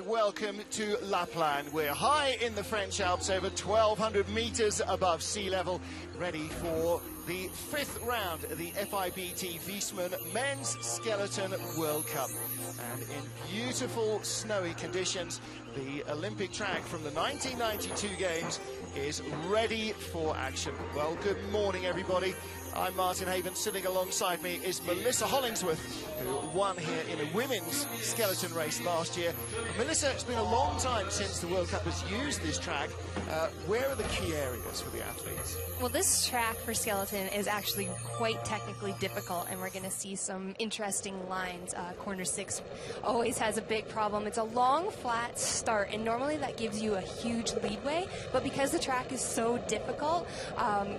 welcome to Plagne. We're high in the French Alps, over 1,200 meters above sea level, ready for the fifth round of the FIBT Wiesmann Men's Skeleton World Cup. And in beautiful snowy conditions, the Olympic track from the 1992 Games is ready for action. Well, good morning, everybody. I'm Martin Haven. Sitting alongside me is Melissa Hollingsworth, who won here in a women's skeleton race last year. Melissa, it's been a long time since the World Cup has used this track. Where are the key areas for the athletes? Well, this track for skeleton is actually quite technically difficult, and we're going to see some interesting lines. Corner 6 always has a big problem. It's a long, flat start, and normally that gives you a huge leadway, but because the track is so difficult,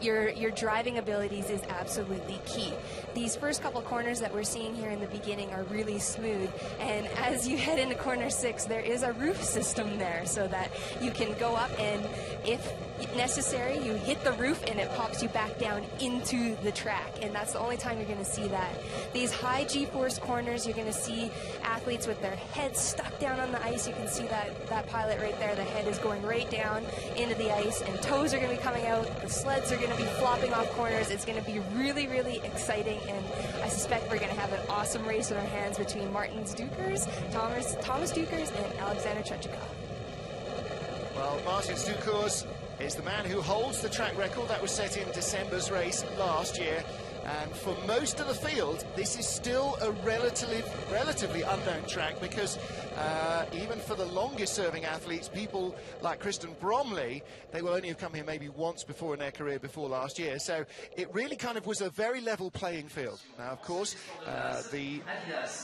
your driving abilities is absolutely key. These first couple corners that we're seeing here in the beginning are really smooth, and as you head into corner 6, there is a roof system there so that you can go up and, if necessary, you hit the roof and it pops you back down into the track, and that's the only time you're going to see that. These high G-force corners, you're going to see athletes with their heads stuck down on the ice. You can see that pilot right there. The head is going right down into the ice, and toes are going to be coming out. The sleds are going to be flopping off corners. It's going to be really, really exciting, and I suspect we're going to have an awesome race in our hands between Thomas Dukers and Alexander Trechikov. Well, Martin Dukers is the man who holds the track record that was set in December's race last year. And for most of the field, this is still a relatively unknown track, because even for the longest serving athletes, people like Kristen Bromley, they will only have come here maybe once before in their career before last year. So it really kind of was a very level playing field. Now, of course, the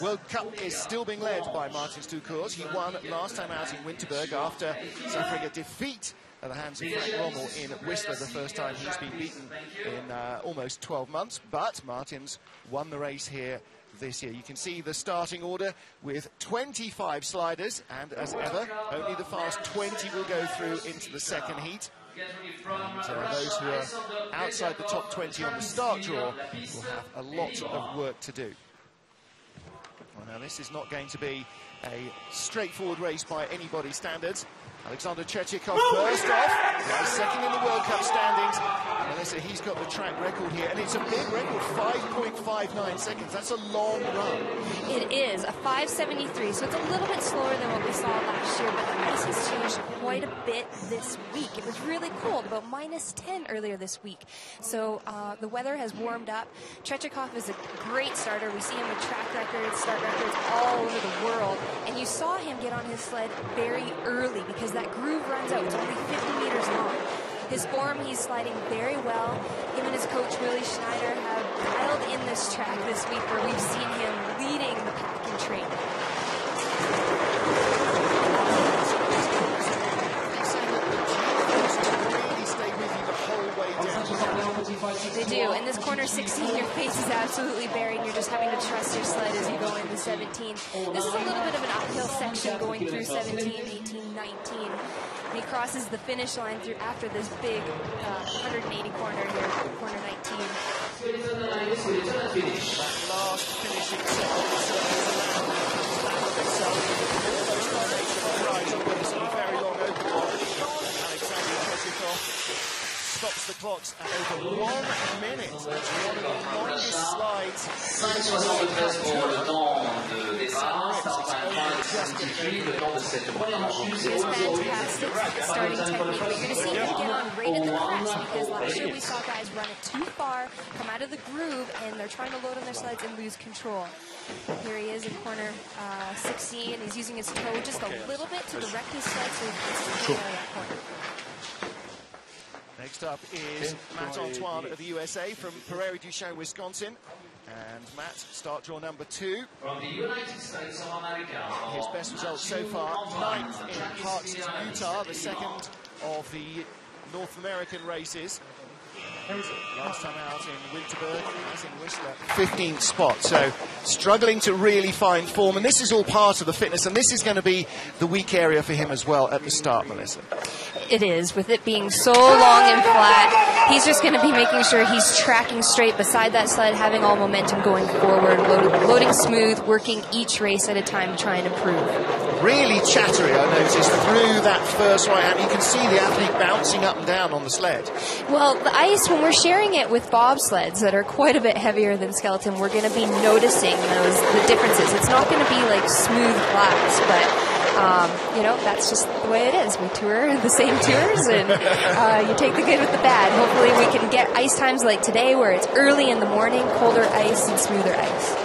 World Cup is still being led by Martin Dukers. He won last time out in Winterberg after suffering a defeat at the hands of Frank Rommel in Whistler, the first time he's been beaten in almost 12 months. But Martin's won the race here this year. You can see the starting order with 25 sliders, and as ever, only the fast 20 will go through into the second heat. And those who are outside the top 20 on the start draw will have a lot of work to do. Well, now this is not going to be a straightforward race by anybody's standards. Alexander Trechikov first off, second in the World Cup standings. And Melissa, he's got the track record here, and it's a big record, 5.59 seconds. That's a long run. It is, a 5:73, so it's a little bit slower than what we saw last year, but the pace has changed quite a bit this week. It was really cold, about -10 earlier this week. So the weather has warmed up. Trechikov is a great starter. We see him with track records, start records all over the world, and you saw him get on his sled very early because that groove runs out. It's only 50 meters long. His form, he's sliding very well. Him and his coach, Willie Schneider, have dialed in this track this week, where we've seen him leading the pack in training. They do. In this corner 16, your face is absolutely buried, and you're just having to trust your sled as you go into 17. This is a little bit of an uphill section going through 17, 18, 19. And he crosses the finish line through after this big 180 corner here, corner 19. That last finishing second very long open one. Alexander Trechikov stops the clocks at over 1 minute. That's one of the longest slides. It's fantastic starting technique, but you're going to see him get on right at the crest, because last year we saw guys run it too far, come out of the groove, and they're trying to load on their sleds and lose control. Here he is in corner 16. He's using his toe just a little bit to direct his sled so he can get out of that corner. Next up is Matt Antoine of the USA from Prairie du Chien, Wisconsin. And Matt, start draw number 2. From the United States of America. His best result so far, 9th in Parkston, Utah, the second of the North American races. Last time out in Winterberg, as in Whistler, 15th spot. So struggling to really find form, and this is all part of the fitness, and this is going to be the weak area for him as well at the start, Melissa. It is, with it being so long and flat. He's just going to be making sure he's tracking straight beside that sled, having all momentum going forward, loading smooth, working each race at a time to try and improve. really chattery, I noticed, through that first right hand. You can see the athlete bouncing up and down on the sled. Well, the ice, when we're sharing it with bobsleds that are quite a bit heavier than skeleton, we're going to be noticing the differences. It's not going to be like smooth flats, but you know, that's just the way it is. We tour the same tours, and you take the good with the bad. Hopefully we can get ice times like today where it's early in the morning, colder ice and smoother ice.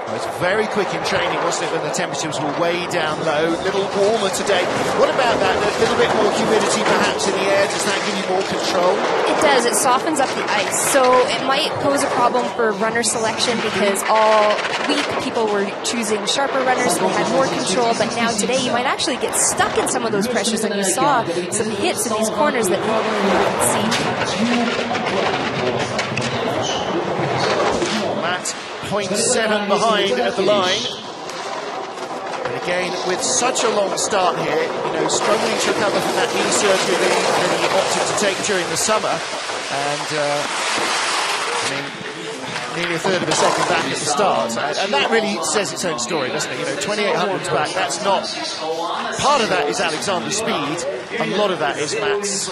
It was very quick in training, wasn't it, when the temperatures were way down low, a little warmer today. What about that? A little bit more humidity perhaps in the air, does that give you more control? It does, it softens up the ice. So it might pose a problem for runner selection because all week people were choosing sharper runners, so they had more control, but now today you might actually get stuck in some of those pressures, and you saw some hits in these corners that normally you wouldn't see. Matt, 0.7 behind at the line. And again, with such a long start here, you know, struggling to recover from that knee surgery that he opted to take during the summer. And, I mean, nearly a third of a second back at the start. And that really says its own story, doesn't it? You know, 2800s back, that's not... Part of that is Alexander's speed. A lot of that is Matt's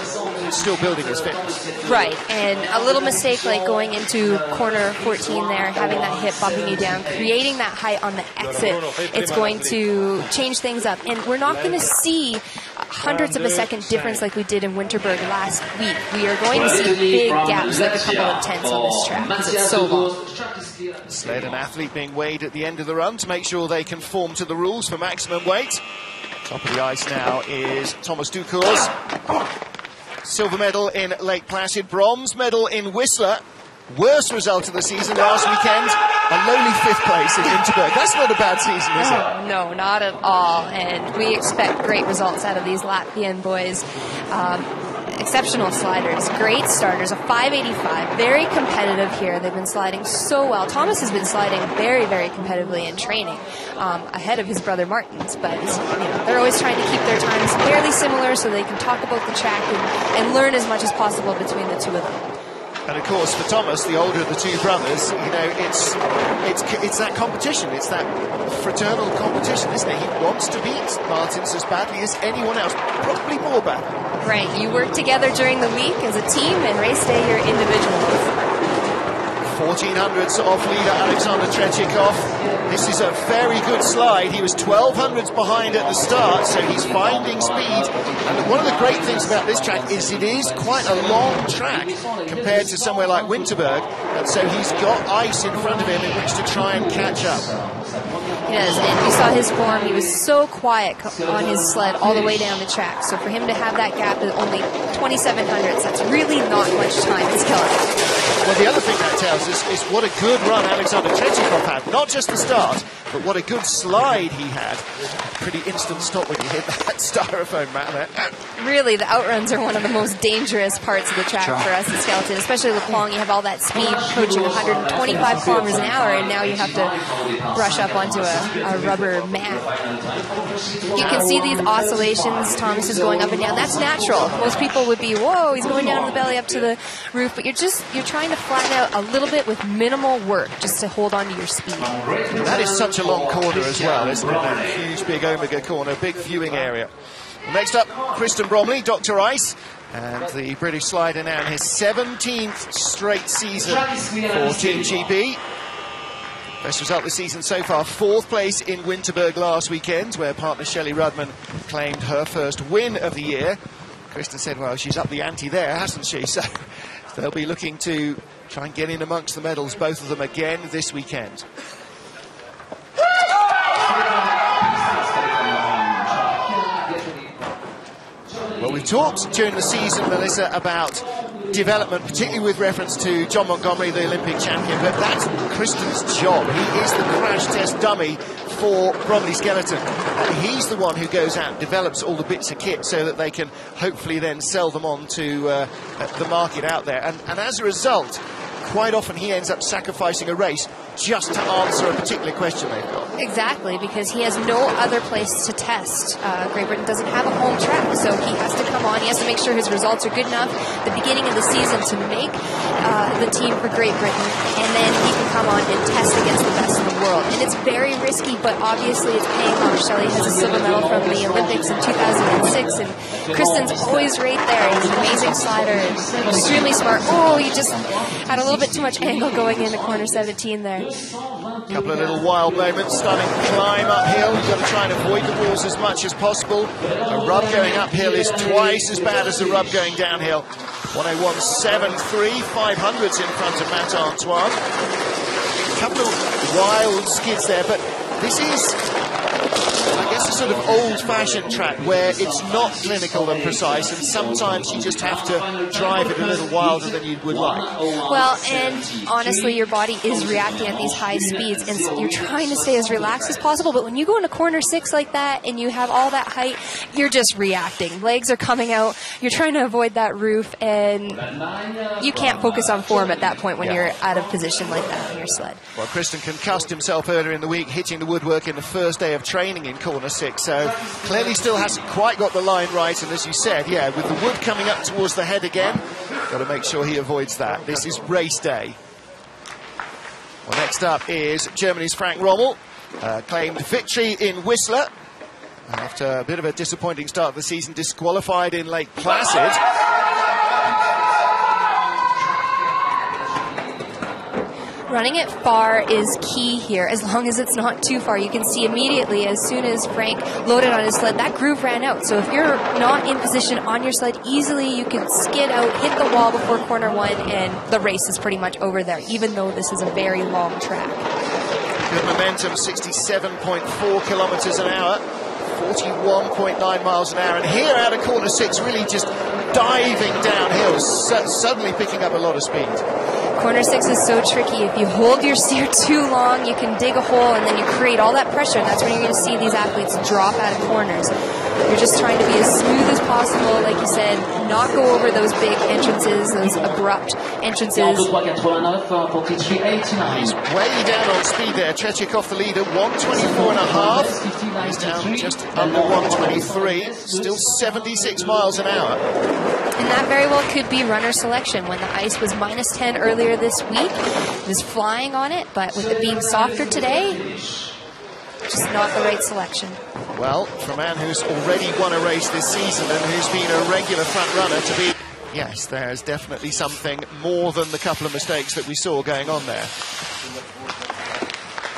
still building his fitness. Right, and a little mistake like going into corner 14 there, having that hip bumping you down, creating that height on the exit, it's going to change things up. And we're not going to see hundreds of a second difference like we did in Winterberg last week. We are going to see big gaps, like a couple of tenths on this track because it's so long. Sled and athlete being weighed at the end of the run to make sure they conform to the rules for maximum weight. Top of the ice now is Thomas Ducours. Silver medal in Lake Placid, bronze medal in Whistler. Worst result of the season last weekend, a lowly 5th place in Winterberg. That's not a bad season, is it? No, not at all. And we expect great results out of these Latvian boys. Exceptional sliders, great starters, a 585, very competitive here. They've been sliding so well. Thomas has been sliding very, very competitively in training, ahead of his brother Martin's, but you know, they're always trying to keep their times fairly similar so they can talk about the track and learn as much as possible between the two of them. And of course, for Thomas, the older of the two brothers, you know, it's that competition, it's that fraternal competition, isn't it? He wants to beat Martins as badly as anyone else, probably more badly. Right, you work together during the week as a team, and race day you're individuals. 1400s off leader Alexander Trechikov. This is a very good slide. He was 1200s behind at the start, so he's finding speed. And one of the great things about this track is it is quite a long track compared to somewhere like Winterberg, and so he's got ice in front of him in which to try and catch up. He does, and you saw his form. He was so quiet on his sled all the way down the track. So for him to have that gap of only 2700s, that's really not much time in skeleton. Well, the other thing that tells us is what a good run Alexander Trechikov had. Not just the start, but what a good slide he had. Pretty instant stop when you hit that styrofoam mat there. Really, the outruns are one of the most dangerous parts of the track for us in skeleton, especially with Plagne. You have all that speed approaching 125 kilometers an hour, and now you have to brush up onto a rubber mat. You can see these oscillations. Thomas is going up and down. That's natural. Most people would be, whoa, he's going down the belly up to the roof, but you're trying to flatten out a little bit with minimal work just to hold on to your speed. That is such a long corner as well, isn't it? That huge big omega corner, big viewing area. Next up, Kristen Bromley, Dr. Ice, and the British slider now in his 17th straight season for Team GB. Best result this season so far, 4th place in Winterberg last weekend, where partner Shelley Rudman claimed her first win of the year. Kristen said, well, she's up the ante there, hasn't she? So they'll be looking to try and get in amongst the medals, both of them again this weekend. Well, we talked during the season, Melissa, about development, particularly with reference to John Montgomery, the Olympic champion, but that's Kristen's job. He is the crash test dummy for Bromley Skeleton. He's the one who goes out and develops all the bits of kit so that they can hopefully then sell them on to the market out there. And as a result, quite often he ends up sacrificing a race just to answer a particular question they've got. Exactly, because he has no other place to test. Great Britain doesn't have a home track, so he has to come on. He has to make sure his results are good enough at the beginning of the season to make the team for Great Britain, and then he can come on and test against the best in the world. And it's very risky, but obviously it's paying off. Shelley has a silver medal from the Olympics in 2006, and Kristen's always right there. He's an amazing slider, extremely smart. Oh, he just had a little bit too much angle going into corner 17 there. A couple of little wild moments, stunning climb uphill. You've got to try and avoid the walls as much as possible. A rub going uphill is twice as bad as the rub going downhill. 101.73, 500s in front of Matt Antoine. A couple of wild skids there, but this is, I guess, a sort of old-fashioned track where it's not clinical and precise, and sometimes you just have to drive it a little wilder than you would like. Well, and honestly, your body is reacting at these high speeds, and you're trying to stay as relaxed as possible, but when you go into corner 6 like that, and you have all that height, you're just reacting. Legs are coming out, you're trying to avoid that roof, and you can't focus on form at that point when you're out of position like that on your sled. Well, Kristen concussed himself earlier in the week, hitting the woodwork in the first day of training in corner 6, so clearly still hasn't quite got the line right, and as you said, yeah, with the wood coming up towards the head again, got to make sure he avoids that. This is race day. Well, next up is Germany's Frank Rommel, claimed victory in Whistler after a bit of a disappointing start of the season, disqualified in Lake Placid. Running it far is key here, as long as it's not too far. You can see immediately as soon as Frank loaded on his sled, that groove ran out. So if you're not in position on your sled, easily you can skid out, hit the wall before corner 1, and the race is pretty much over there, even though this is a very long track. Good momentum, 67.4 kilometers an hour, 41.9 miles an hour. And here out of corner 6, really just diving downhill, suddenly picking up a lot of speed. Corner 6 is so tricky. If you hold your steer too long, you can dig a hole and then you create all that pressure, and that's when you're going to see these athletes drop out of corners. You're just trying to be as smooth as possible, like you said, not go over those big entrances, those abrupt entrances. He's way down on speed there. Tretiakov, the leader, 124.5. He's down just under 123, still 76 miles an hour. And that very well could be runner selection. When the ice was -10 earlier this week, it was flying on it, but with it being softer today, just not the right selection. Well, for a man who's already won a race this season and who's been a regular front runner to be, yes, there's definitely something more than the couple of mistakes that we saw going on there.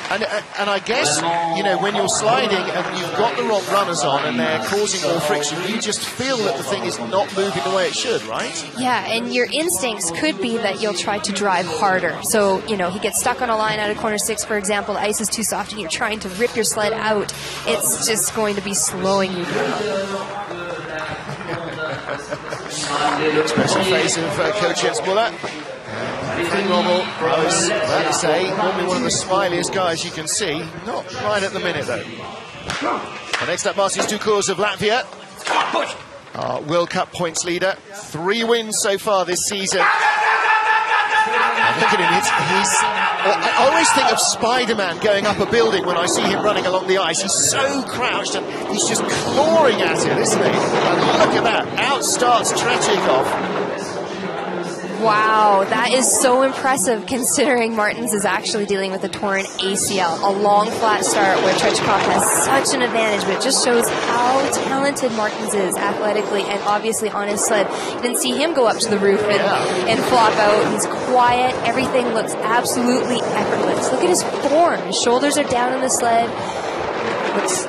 And I guess, you know, when you're sliding and you've got the wrong runners on and they're causing more friction, you just feel that the thing is not moving the way it should, right? Yeah, and your instincts could be that you'll try to drive harder. So, you know, he gets stuck on a line out of corner 6, for example, the ice is too soft and you're trying to rip your sled out. It's just going to be slowing you down. Expressive face of Coach Jens Muller. Frank Rommel, I was about to say, normally one of the smiliest guys you can see. Not right at the minute, though. Well, next up, Martin Stucurs of Latvia. Our World Cup points leader. 3 wins so far this season. Look at him, I always think of Spider-Man going up a building when I see him running along the ice. He's so crouched and he's just clawing at it, isn't he? And look at that, outstarts Tretiakov. Wow, that is so impressive considering Martins is actually dealing with a torn ACL. A long flat start where Tretiakov has such an advantage, but it just shows how talented Martins is athletically and obviously on his sled. You didn't see him go up to the roof and flop out. He's quiet. Everything looks absolutely effortless. Look at his form. His shoulders are down on the sled. Looks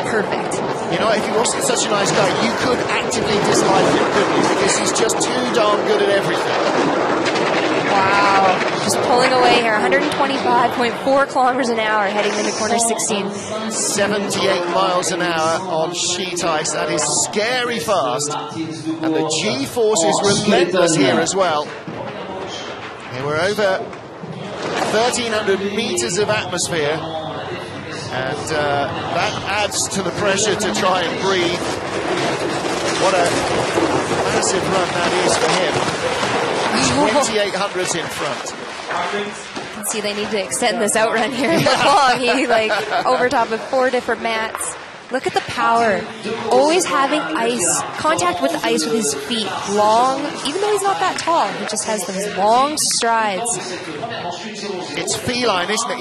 perfect. You know, if he wasn't such a nice guy, you could actively dislike him, couldn't you? Because he's just too darn good at everything. Wow. Just pulling away here. 125.4 kilometers an hour heading into corner 16. 78 miles an hour on sheet ice. That is scary fast. And the G-force is relentless here as well. Here we're over 1,300 meters of atmosphere. And that adds to the pressure to try and breathe. What a massive run that is for him. 2,800s in front. can see they need to extend this outrun here in Plagne. He like over top of 4 different mats. Look at the power. Always having contact with the ice with his feet. Long, even though he's not that tall, he just has those long strides. It's feline, isn't it?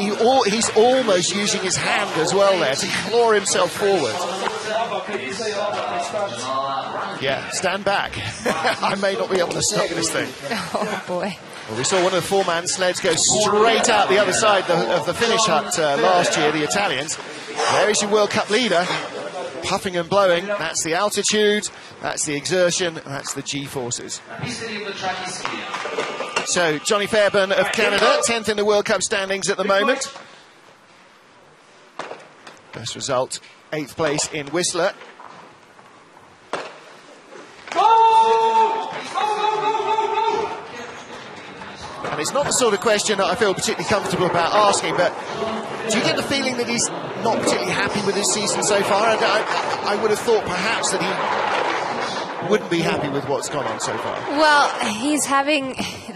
He's almost using his hand as well there to claw himself forward. Yeah, stand back. I may not be able to stop this thing. Oh, boy. Well, we saw one of the 4-man sleds go straight out the other side of the finish hut last year, the Italians. There is your World Cup leader, puffing and blowing. That's the altitude, that's the exertion, that's the G-forces. So, Johnny Fairbairn of Canada, 10th in the World Cup standings at the moment. Best result, 8th place in Whistler. And it's not the sort of question that I feel particularly comfortable about asking, but do you get the feeling that he's not particularly happy with his season so far? I would have thought perhaps that he wouldn't be happy with what's gone on so far. Well,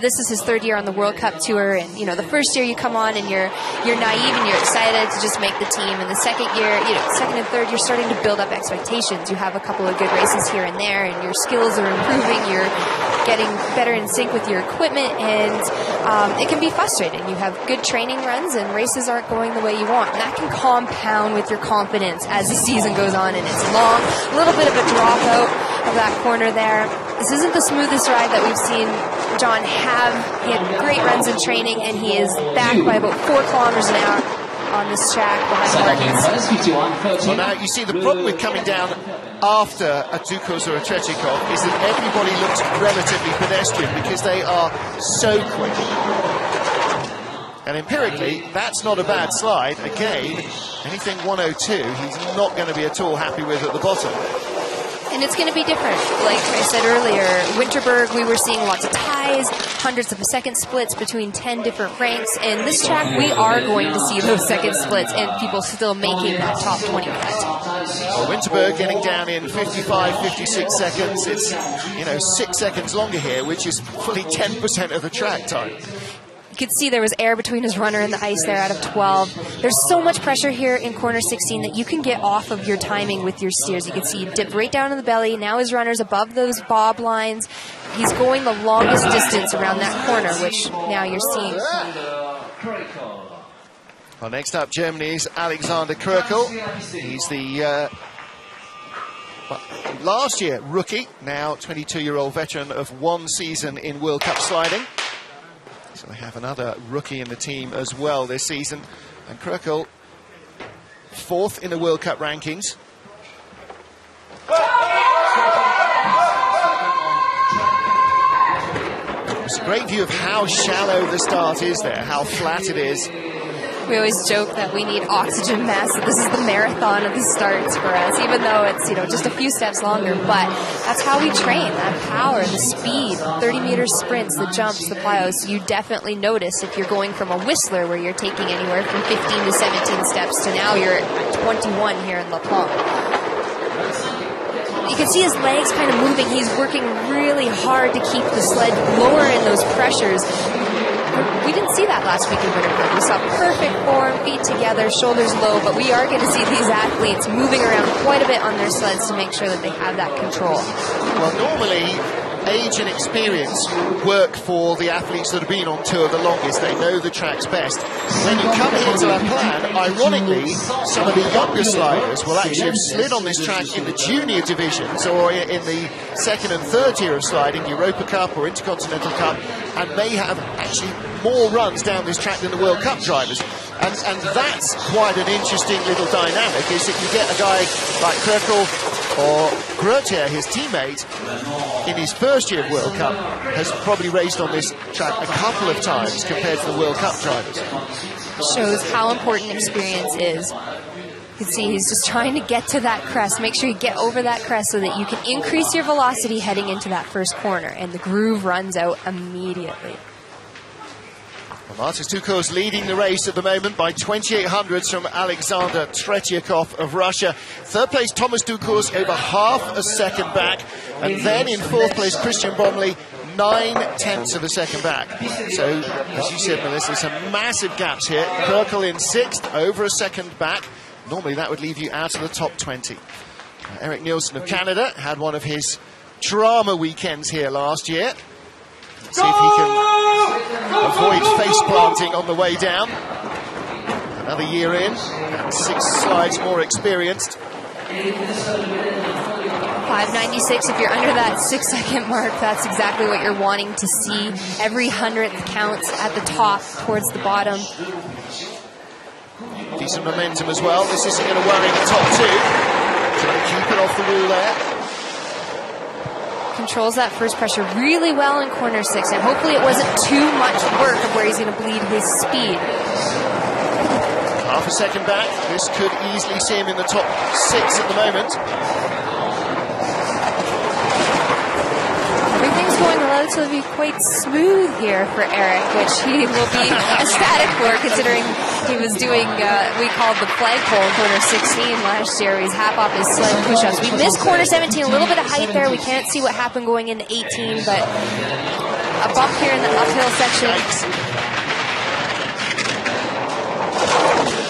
this is his 3rd year on the World Cup Tour, and you know, the first year you come on and you're naive and you're excited to just make the team, and the second year, second and third, you're starting to build up expectations. You have a couple of good races here and there, and your skills are improving, you're getting better in sync with your equipment, and it can be frustrating. You have good training runs and races aren't going the way you want, and that can compound with your confidence as the season goes on, and it's long, a little bit of a dropout of that corner there. This isn't the smoothest ride that we've seen John have. He had great runs in training, and he is back by about 4 kilometers an hour on this track behind Martins. Well, now you see the problem with coming down after a Ducos or a Tretyakov is that everybody looks relatively pedestrian because they are so quick. And empirically, that's not a bad slide. Again, anything 102, he's not going to be at all happy with at the bottom. And it's going to be different. Like I said earlier, Winterberg, we were seeing lots of ties, hundreds of second splits between 10 different ranks. And this track, we are going to see those second splits and people still making that top 20 cut. Well, Winterberg getting down in 55, 56 seconds. It's, 6 seconds longer here, which is fully 10% of the track time. You could see there was air between his runner and the ice there out of 12. There's so much pressure here in corner 16 that you can get off of your timing with your steers. You can see he dipped right down in the belly. Now his runner's above those bob lines. He's going the longest distance around that corner, which now you're seeing. Well, next up, Germany's Alexander Krökel. He's the last year rookie, now 22-year-old veteran of 1 season in World Cup sliding. So they have another rookie in the team as well this season. And Krökel, 4th in the World Cup rankings. It's a great view of how shallow the start is there, how flat it is. We always joke that we need oxygen masks, that this is the marathon of the starts for us, even though it's, just a few steps longer. But that's how we train, that power, the speed, 30-meter sprints, the jumps, the plyos. You definitely notice if you're going from a Whistler where you're taking anywhere from 15 to 17 steps to now you're at 21 here in La Plagne. You can see his legs kind of moving. He's working really hard to keep the sled lower in those pressures. We didn't see that last week in Winterberg. We saw perfect form, feet together, shoulders low, but we are going to see these athletes moving around quite a bit on their sleds to make sure that they have that control. Well, normally, age and experience work for the athletes that have been on tour the longest. They know the tracks best. When you come here to La Plagne, ironically, some of the younger sliders will actually have slid on this track in the junior divisions or in the 2nd and 3rd tier of sliding, Europa Cup or Intercontinental Cup, and may have actually more runs down this track than the World Cup drivers. And that's quite an interesting little dynamic, is that you get a guy like Krökel or Grotier, his teammate, in his first year of World Cup, has probably raced on this track a couple of times compared to the World Cup drivers. Shows how important experience is. You can see he's just trying to get to that crest. Make sure you get over that crest so that you can increase your velocity heading into that first corner, and the groove runs out immediately. Well, Martins Ducos leading the race at the moment by 28 hundredths from Alexander Tretyakov of Russia. 3rd place, Thomas Ducos, over half a second back. And then in 4th place, Christian Bromley, 9/10 of a second back. So, as you said, Melissa, some massive gaps here. Kirkle in 6th, over a second back. Normally that would leave you out of the top 20. Eric Nielsen of Canada had one of his drama weekends here last year. Let's see if he can avoid face planting on the way down. Another year in, and 6 slides more experienced. 5:96, if you're under that 6-second mark, that's exactly what you're wanting to see. Every 100th counts at the top towards the bottom. Decent momentum as well. This isn't going to worry the top 2. Trying to keep it off the wall there. Controls that first pressure really well in corner 6, and hopefully it wasn't too much work of where he's going to bleed his speed. Half a second back. This could easily see him in the top 6 at the moment. Everything's going relatively quite smooth here for Eric, which he will be ecstatic for, considering he was doing, we called the flagpole in corner 16 last year. He's half off his sled push-ups. We missed corner 17, a little bit of height there. We can't see what happened going into 18, but a bump here in the uphill section.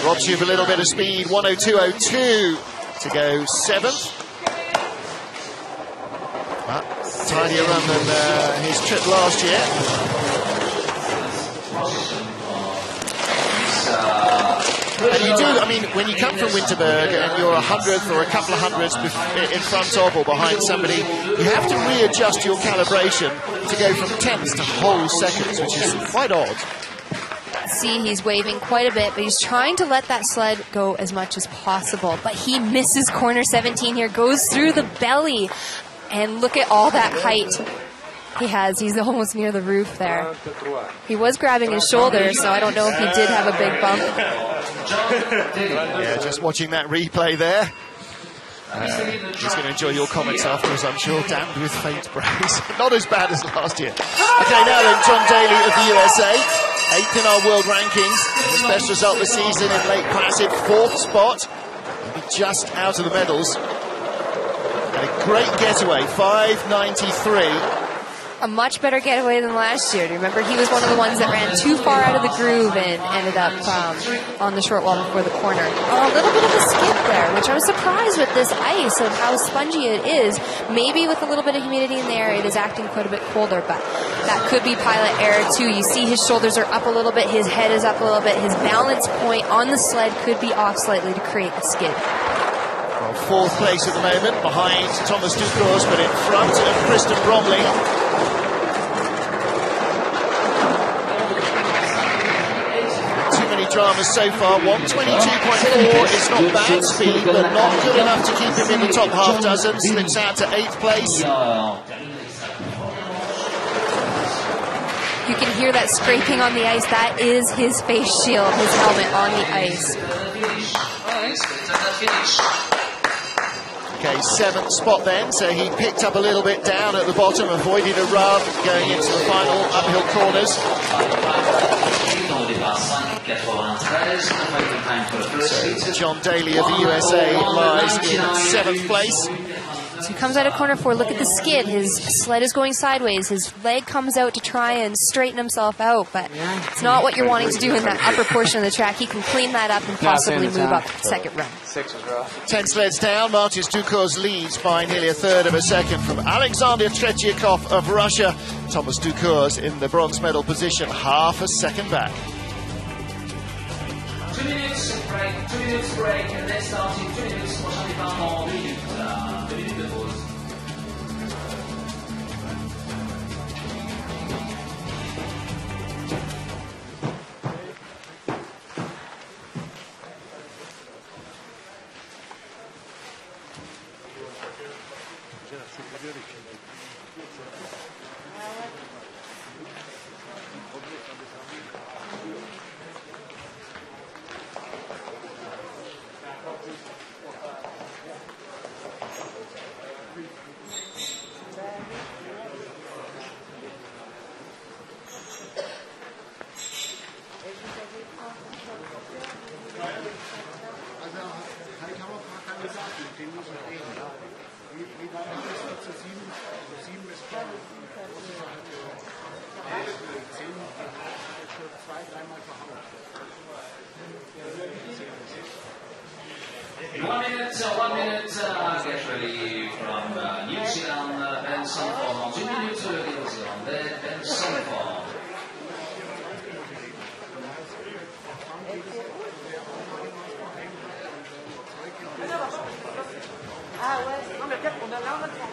Robs you of a little bit of speed. 1:02.02 to go 7th. Tidier run than his trip last year. And you do, I mean, when you come from Winterberg and you're 100th or a couple of hundreds in front of or behind somebody, you have to readjust your calibration to go from 10ths to whole seconds, which is quite odd. See, he's waving quite a bit, but he's trying to let that sled go as much as possible. But he misses corner 17 here, goes through the belly. And look at all that height he has. He's almost near the roof there. He was grabbing his shoulder, so I don't know if he did have a big bump. Yeah, just watching that replay there. He's going to enjoy your comments afterwards, I'm sure. Damned with faint praise. Not as bad as last year. Okay, now then, John Daly of the USA. 8th in our world rankings. His best result this season in Lake Placid. 4th spot. Maybe just out of the medals. And a great getaway, 5:93. A much better getaway than last year. Do you remember? He was one of the ones that ran too far out of the groove and ended up on the short wall before the corner. A little bit of a skid there, which I was surprised with this ice and how spongy it is. Maybe with a little bit of humidity in the air, it is acting quite a bit colder, but that could be pilot error too. You see his shoulders are up a little bit, his head is up a little bit, his balance point on the sled could be off slightly to create the skid. Well, 4th place at the moment, behind Thomas Ducros, but in front of Kristen Bromley. Too many dramas so far. 1:22.4 is not bad speed, but not good enough to keep him in the top half dozen. Slips out to 8th place. You can hear that scraping on the ice. That is his face shield, his helmet on the ice. Okay, 7th spot then, so he picked up a little bit down at the bottom, avoided a rub going into the final uphill corners. So John Daly of the USA lies in 7th place. So he comes out of corner 4. Look at the skid. His sled is going sideways. His leg comes out to try and straighten himself out, but it's not what you're wanting to do in that upper portion of the track. He can clean that up and possibly move up second run. 6 was rough. 10 sleds down. Martis Dukos leads by nearly a third of a second from Alexander Tretyakov of Russia. Thomas Dukos in the bronze medal position, half a second back. 2 minutes break, and then starting 2 minutes, prochain départ en 2 minutes. Voilà, 2 minutes de pause. 1 minute, get ready from New Zealand, Ben Sunform. 2 minutes, New Zealand, Ben Sunform. Ah ouais, non mais peut-être on a là, on a le temps.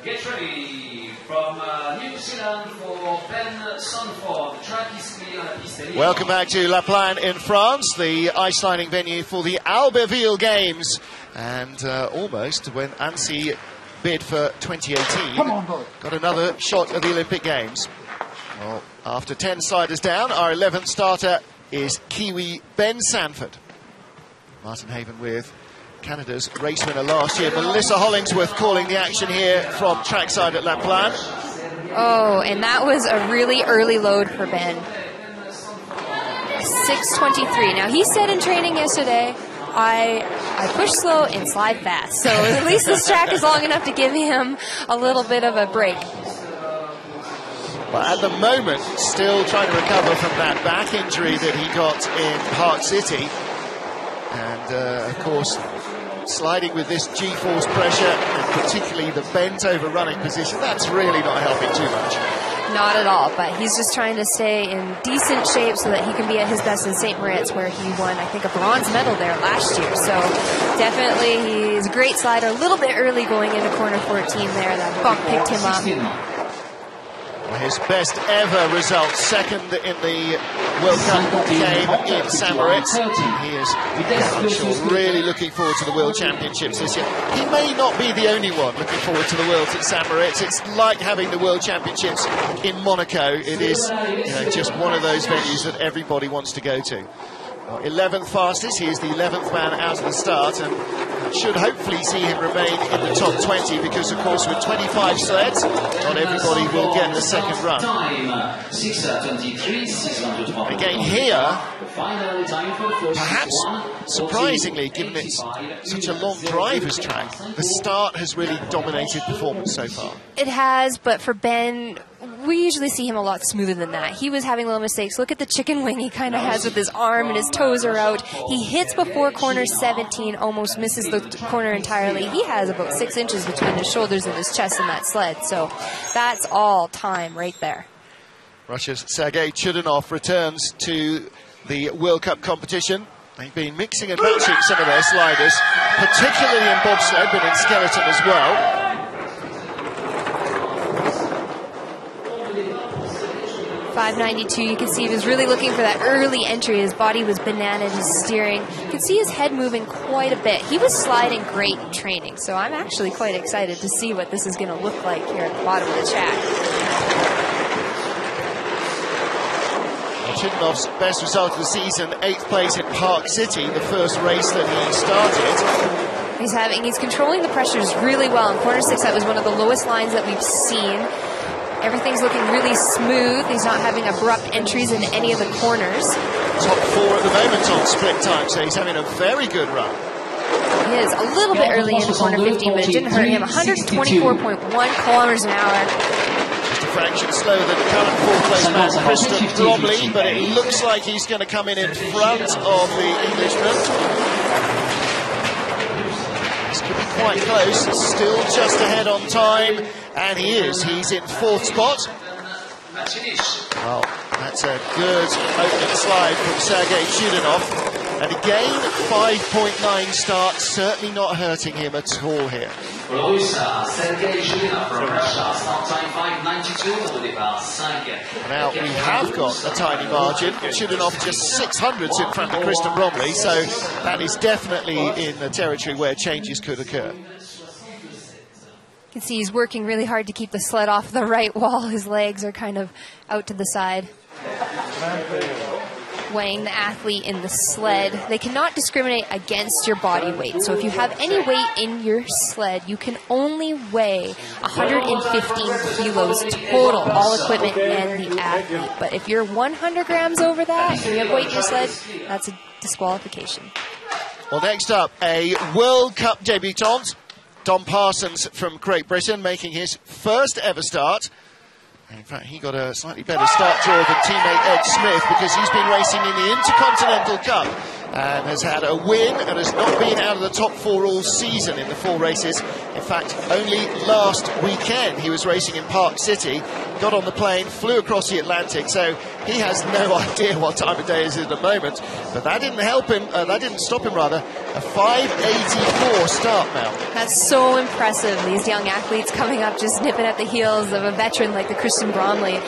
Get ready from New Zealand for Ben Sunform. The track is clear. Welcome back to La Plagne in France, the ice lining venue for the Albertville Games. And almost when Annecy bid for 2018, got another shot at the Olympic Games. Well, after 10 sliders down, our 11th starter is Kiwi Ben Sanford. Martin Haven with Canada's race winner last year. Melissa Hollingsworth calling the action here from trackside at La Plagne. Oh, and that was a really early load for Ben. 6:23. Now, he said in training yesterday, I push slow and slide fast. So at least this track is long enough to give him a little bit of a break. But at the moment, still trying to recover from that back injury that he got in Park City. And, of course, sliding with this G-force pressure, and particularly the bent over running position, that's really not helping too much. Not at all, but he's just trying to stay in decent shape so that he can be at his best in St. Moritz, where he won, I think, a bronze medal there last year. So definitely he's a great slider. A little bit early going into corner 14 there. That bump picked him up. His best ever result, second in the World Cup game in St. Moritz. He is, I'm sure, really looking forward to the World Championships this year. He may not be the only one looking forward to the Worlds at St. Moritz. It's like having the World Championships in Monaco. It is, just one of those venues that everybody wants to go to. 11th fastest, he is the 11th man out of the start, and should hopefully see him remain in the top 20, because of course with 25 sleds, not everybody will get the second run. Again here, perhaps surprisingly, given it's such a long driver's track, the start has really dominated performance so far. It has, but for Ben, we usually see him a lot smoother than that. He was having little mistakes. Look at the chicken wing he kind of has with his arm, and his toes are out. He hits before corner 17, almost misses the corner entirely. He has about 6 inches between his shoulders and his chest in that sled, so that's all time right there. Russia's Sergei Chudinov returns to the World Cup competition. They've been mixing and matching some of their sliders, particularly in bobsled, but in skeleton as well. 592, you can see he was really looking for that early entry. His body was bananaed, his steering. You can see his head moving quite a bit. He was sliding great in training, so I'm actually quite excited to see what this is going to look like here at the bottom of the track. Chidinov's best result of the season, 8th place in Park City, the first race that he started. He's controlling the pressures really well. In corner 6, that was one of the lowest lines that we've seen. Everything's looking really smooth. He's not having abrupt entries in any of the corners. Top 4 at the moment on split time, so he's having a very good run. He is a little bit early into corner 15, but it didn't hurt him. 124.1 kilometers an hour. Just a fraction slower than the current 4th place man, Christian Bromley, but it looks like he's going to come in front of the Englishman. This could be quite close, still just ahead on time, and he is. He's in 4th spot. Well, that's a good opening slide from Sergei Chudinov. And again, 5.9 start, certainly not hurting him at all here. Now, we have got a tiny margin. Chudinov just 600ths in front of Christian Bromley, so that is definitely in the territory where changes could occur. You can see he's working really hard to keep the sled off the right wall. His legs are kind of out to the side. weighing the athlete in the sled, they cannot discriminate against your body weight. So if you have any weight in your sled, you can only weigh 115 kilos total, all equipment and the athlete. But if you're 100 grams over that and you have weight in your sled, that's a disqualification. Well, next up, a World Cup debutant, Dom Parsons from Great Britain, making his first ever start. In fact, he got a slightly better start draw than teammate Ed Smith, because he's been racing in the Intercontinental Cup and has had a win and has not been out of the top 4 all season in the 4 races. In fact, only last weekend he was racing in Park City, got on the plane, flew across the Atlantic, so he has no idea what time of day it is at the moment. But that didn't help him, that didn't stop him rather. A 5:84 start now. That's so impressive. These young athletes coming up just nipping at the heels of a veteran like the Christian Bromley.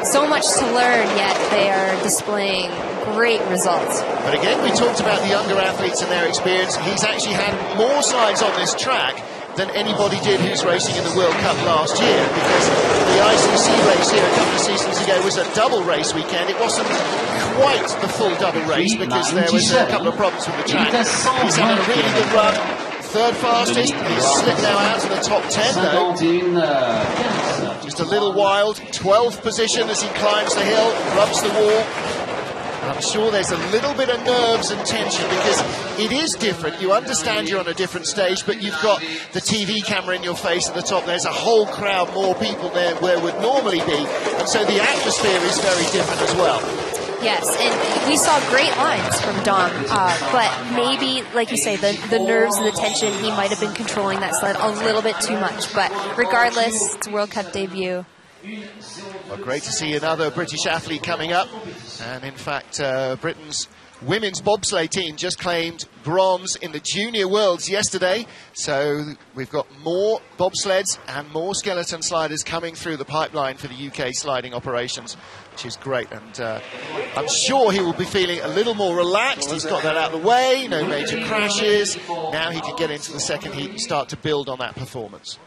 So much to learn, yet they are displaying great results. But again, we talked about the younger athletes and their experience. He's actually had more slides on this track than anybody did who's racing in the World Cup last year, because the ICC race here a couple of seasons ago was a double race weekend. It wasn't quite the full double race because there was a couple of problems with the track. He's had a really good run, 3rd fastest. He's slipped now out to the top 10 though. Just a little wild, 12th position as he climbs the hill, rubs the wall. I'm sure there's a little bit of nerves and tension because it is different. You understand you're on a different stage, but you've got the TV camera in your face at the top. There's a whole crowd, more people there where would normally be. And so the atmosphere is very different as well. Yes, and we saw great lines from Dom, but maybe, like you say, the nerves and the tension, he might have been controlling that sled a little bit too much. But regardless, it's a World Cup debut. Well, great to see another British athlete coming up. And in fact, Britain's women's bobsleigh team just claimed bronze in the Junior Worlds yesterday. So we've got more bobsleds and more skeleton sliders coming through the pipeline for the UK sliding operations, which is great. And I'm sure he will be feeling a little more relaxed. He's got that out of the way, no major crashes. Now he can get into the second heat and start to build on that performance.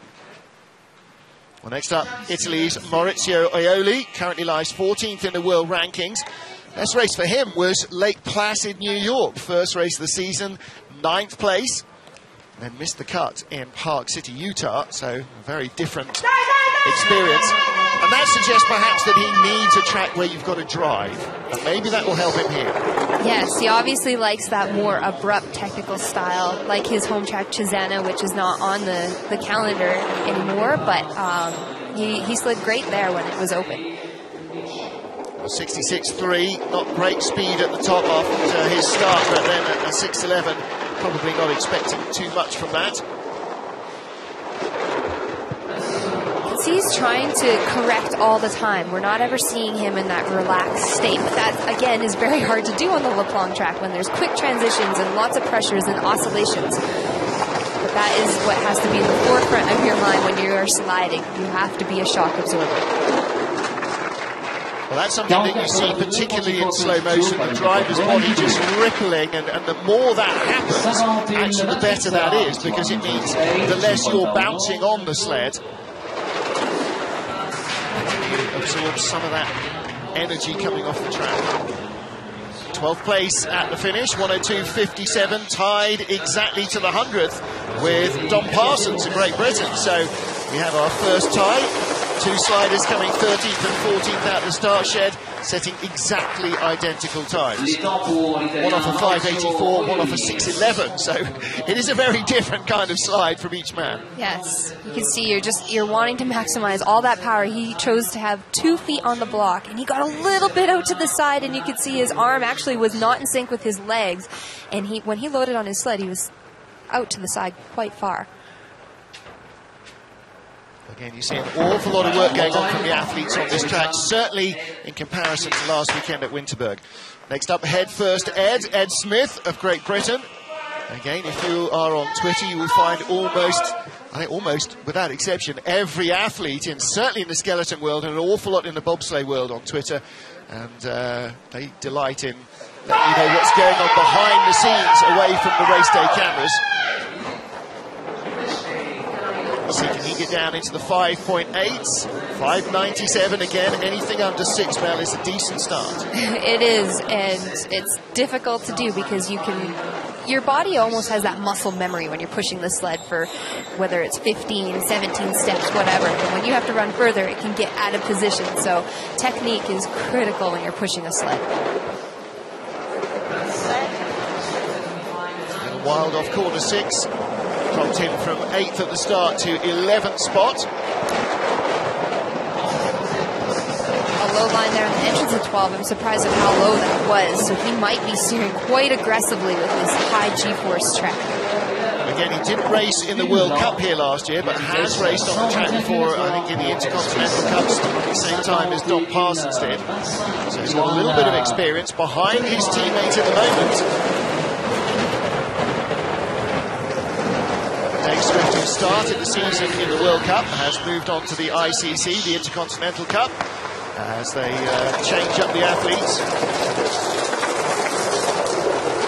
Well, next up, Italy's Maurizio Aioli, currently lies 14th in the world rankings. Best race for him was Lake Placid, New York. First race of the season, 9th place. Then missed the cut in Park City, Utah. So a very different experience. And that suggests perhaps that he needs a track where you've got to drive. And maybe that will help him here. Yes, he obviously likes that more abrupt technical style, like his home track Cesena, which is not on the calendar anymore, but he slid great there when it was open. 66.3, not great speed at the top after his start, but then at a 6.11, probably not expecting too much from that. He's trying to correct all the time. We're not ever seeing him in that relaxed state. But that, again, is very hard to do on the Plagne track when there's quick transitions and lots of pressures and oscillations. But that is what has to be in the forefront of your mind when you are sliding. You have to be a shock absorber. Well, that's something that you see particularly in slow motion, the driver's body just rippling, and the more that happens, actually the better that is, because it means the less you're bouncing on the sled, absorb some of that energy coming off the track. 12th place at the finish, 102.57, tied exactly to the 100th with Dom Parsons of Great Britain. So we have our first tie. 2 sliders coming 13th and 14th out of the start shed, setting exactly identical times. One off a 5.84, one off a 6.11. So it is a very different kind of slide from each man. Yes, you can see you're wanting to maximize all that power. He chose to have 2 feet on the block, and he got a little bit out to the side, and you could see his arm actually was not in sync with his legs. And when he loaded on his sled, he was out to the side quite far. Again, you see an awful lot of work going on from the athletes on this track, certainly in comparison to last weekend at Winterberg. Next up, head first, Ed Smith of Great Britain. Again, if you are on Twitter, you will find almost without exception, every athlete, certainly in the skeleton world and an awful lot in the bobsleigh world on Twitter. And they delight in letting you know what's going on behind the scenes away from the race day cameras. Seeking take it down into the 5.8s. 5.97 again. Anything under 6 bell is a decent start. It is, and it's difficult to do because your body almost has that muscle memory when you're pushing the sled for whether it's 15, 17 steps, whatever. And when you have to run further, it can get out of position. So technique is critical when you're pushing a sled. And wild off corner 6. Dropped him from 8th at the start to 11th spot. A low line there on the entrance of 12. I'm surprised at how low that was. So he might be steering quite aggressively with this high G-force track. Again, he didn't race in the World Cup here last year, but has raced on the track before, I think, in the Intercontinental Cups at the same time as Don Parsons did. So he's got a little bit of experience behind his teammates at the moment. Swift, who started the season in the World Cup, has moved on to the ICC, the Intercontinental Cup, as they change up the athletes.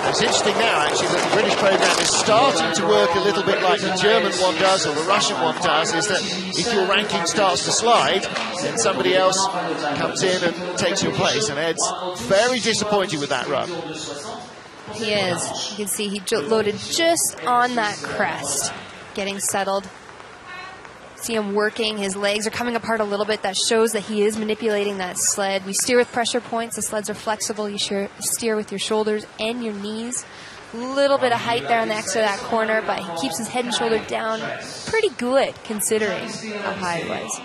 It's interesting now, actually, that the British programme is starting to work a little bit like the German one does or the Russian one does, is that if your ranking starts to slide, then somebody else comes in and takes your place. And Ed's very disappointed with that run. He is. You can see he loaded just on that crest, getting settled. See him working. His legs are coming apart a little bit. That shows that he is manipulating that sled. We steer with pressure points. The sleds are flexible. You steer with your shoulders and your knees. A little bit of height there on the exit of that corner, but he keeps his head and shoulder down pretty good considering how high it was.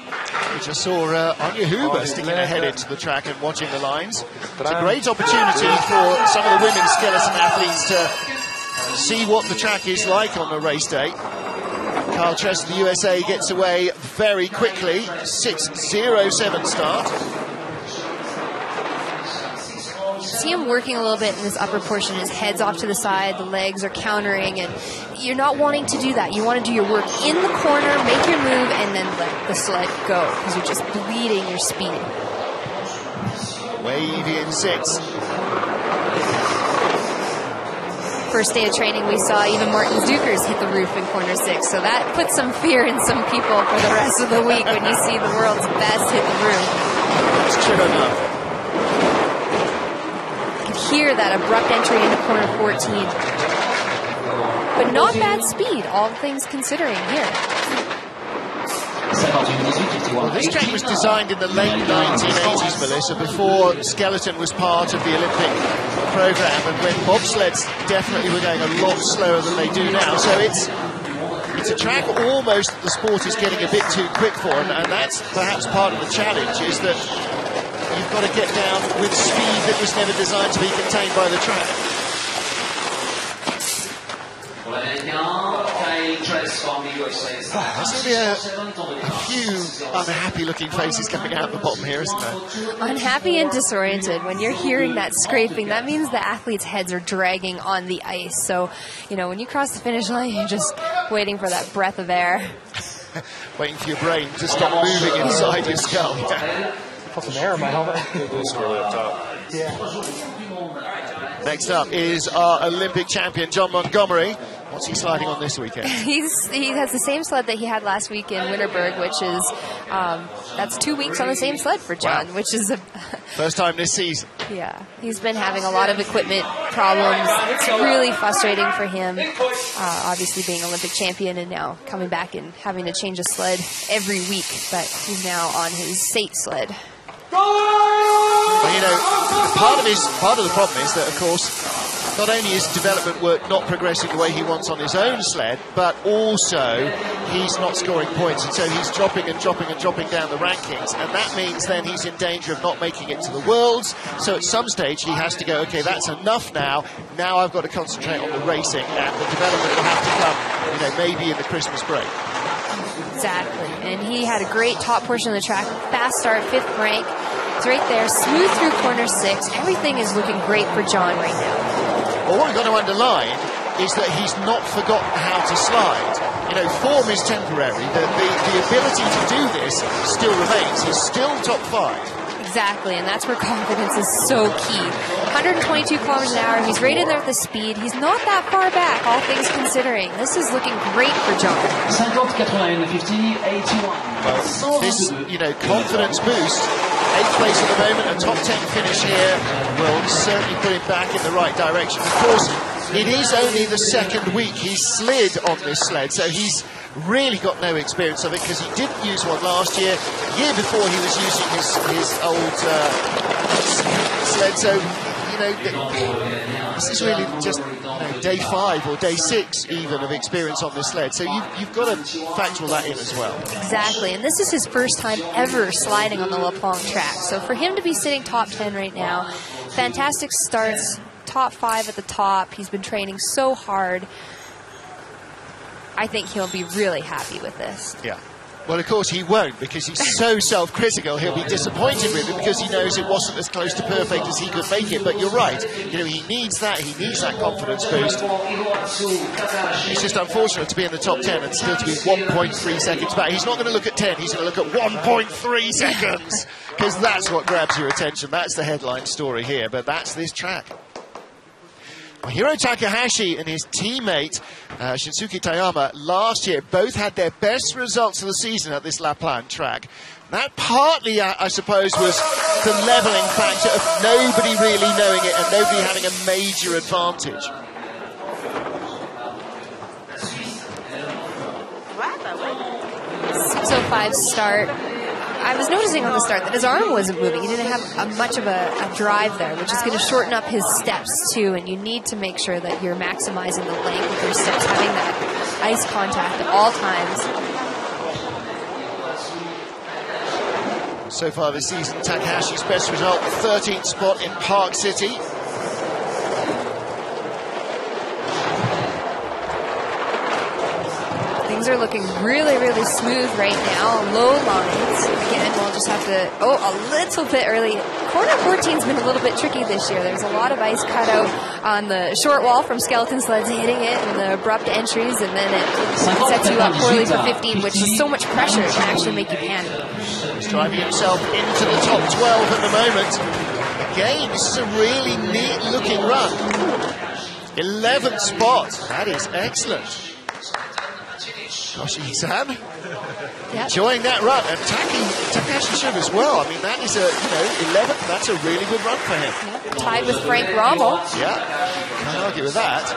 We just saw Anya Huber sticking her head into the track and watching the lines. It's a great opportunity for some of the women's skeleton athletes to see what the track is like on a race day. Carl Tress of the USA gets away very quickly, 6.07 start. See him working a little bit in this upper portion. His head's off to the side, the legs are countering, and you're not wanting to do that. You want to do your work in the corner, make your move, and then let the sled go, because you're just bleeding your speed. Wavy in 6. First day of training, we saw even Martin Zukers hit the roof in corner 6, so that puts some fear in some people for the rest of the week when you see the world's best hit the roof. That's true enough. You can hear that abrupt entry into corner 14. But not bad speed, all things considering here. Well, this track was designed in the late 1980s, Melissa, before skeleton was part of the Olympic programme, and when bobsleds definitely were going a lot slower than they do now. So it's a track almost that the sport is getting a bit too quick for, and that's perhaps part of the challenge, is that you've got to get down with speed that was never designed to be contained by the track. There's going to be a few unhappy-looking faces coming out the bottom here, isn't there? Unhappy and disoriented. When you're hearing that scraping, that means the athletes' heads are dragging on the ice. So, you know, when you cross the finish line, you're just waiting for that breath of air. Waiting for your brain to stop moving inside your skull. Put some air in my helmet. Yeah. Next up is our Olympic champion, John Montgomery. What's he sliding on this weekend? He has the same sled that he had last week in Winterberg, which is, that's 2 weeks on the same sled for John, wow. Which is a... First time this season. Yeah, he's been having a lot of equipment problems. It's really frustrating for him, obviously being Olympic champion and now coming back and having to change a sled every week, but he's now on his SATE sled. Well, you know, part of the problem is that, of course, not only is development work not progressing the way he wants on his own sled, but also he's not scoring points, and so he's dropping and dropping and dropping down the rankings, and that means then he's in danger of not making it to the Worlds. So at some stage he has to go, okay, that's enough now. Now I've got to concentrate on the racing, and the development will have to come, you know, maybe in the Christmas break. Exactly, and he had a great top portion of the track, fast start, 5th rank. It's right there, smooth through corner 6. Everything is looking great for John right now. Well, what we've got to underline is that he's not forgotten how to slide. You know, form is temporary. The ability to do this still remains. He's still top 5. Exactly, and that's where confidence is so key. 122 kilometers an hour, he's right in there with the speed. He's not that far back, all things considering. This is looking great for John. 50, 81, 50, 81. Well, this, confidence boost. 8th place at the moment, a top 10 finish here will certainly put him back in the right direction. Of course, it is only the second week he's slid on this sled, so he's really got no experience of it because he didn't use one last year. The year before he was using his old sled, so this is really just day 5 or day 6 even of experience on this sled, so you've got to factor all that in as well. Exactly, and this is his first time ever sliding on the Plagne track, so for him to be sitting top 10 right now, fantastic starts, top 5 at the top. He's been training so hard. I think he'll be really happy with this. Yeah. Well, of course he won't, because he's so self-critical. He'll be disappointed with it because he knows it wasn't as close to perfect as he could make it. But you're right. He needs that. He needs that confidence boost. It's just unfortunate to be in the top 10 and still to be 1.3 seconds back. He's not going to look at 10. He's going to look at 1.3 seconds because that's what grabs your attention. That's the headline story here. But that's this track. Hiro Takahashi and his teammate Shinsuke Tayama last year both had their best results of the season at this Plagne track. That partly, I suppose, was the levelling factor of nobody really knowing it and nobody having a major advantage. 6:05 start. I was noticing on the start that his arm wasn't moving. He didn't have much of a drive there, which is going to shorten up his steps too, and you need to make sure that you're maximizing the length of your steps, having that ice contact at all times. So far this season, Takahashi's best result, 13th spot in Park City. Things are looking really, really smooth right now. Low lines. Again, we'll just have to... Oh, a little bit early. Corner 14's been a little bit tricky this year. There's a lot of ice cut out on the short wall from skeleton sleds hitting it and the abrupt entries, and then it sets you up poorly for 15, which is so much pressure it can actually make you panic. He's driving himself into the top 12 at the moment. Again, this is a really neat-looking run. 11th spot. That is excellent. Gosh, Isan, enjoying that run, and Takahashi should as well. I mean, that is 11th. That's a really good run for him. Yep. Tied with Frank Rommel. Yeah, can't argue with that.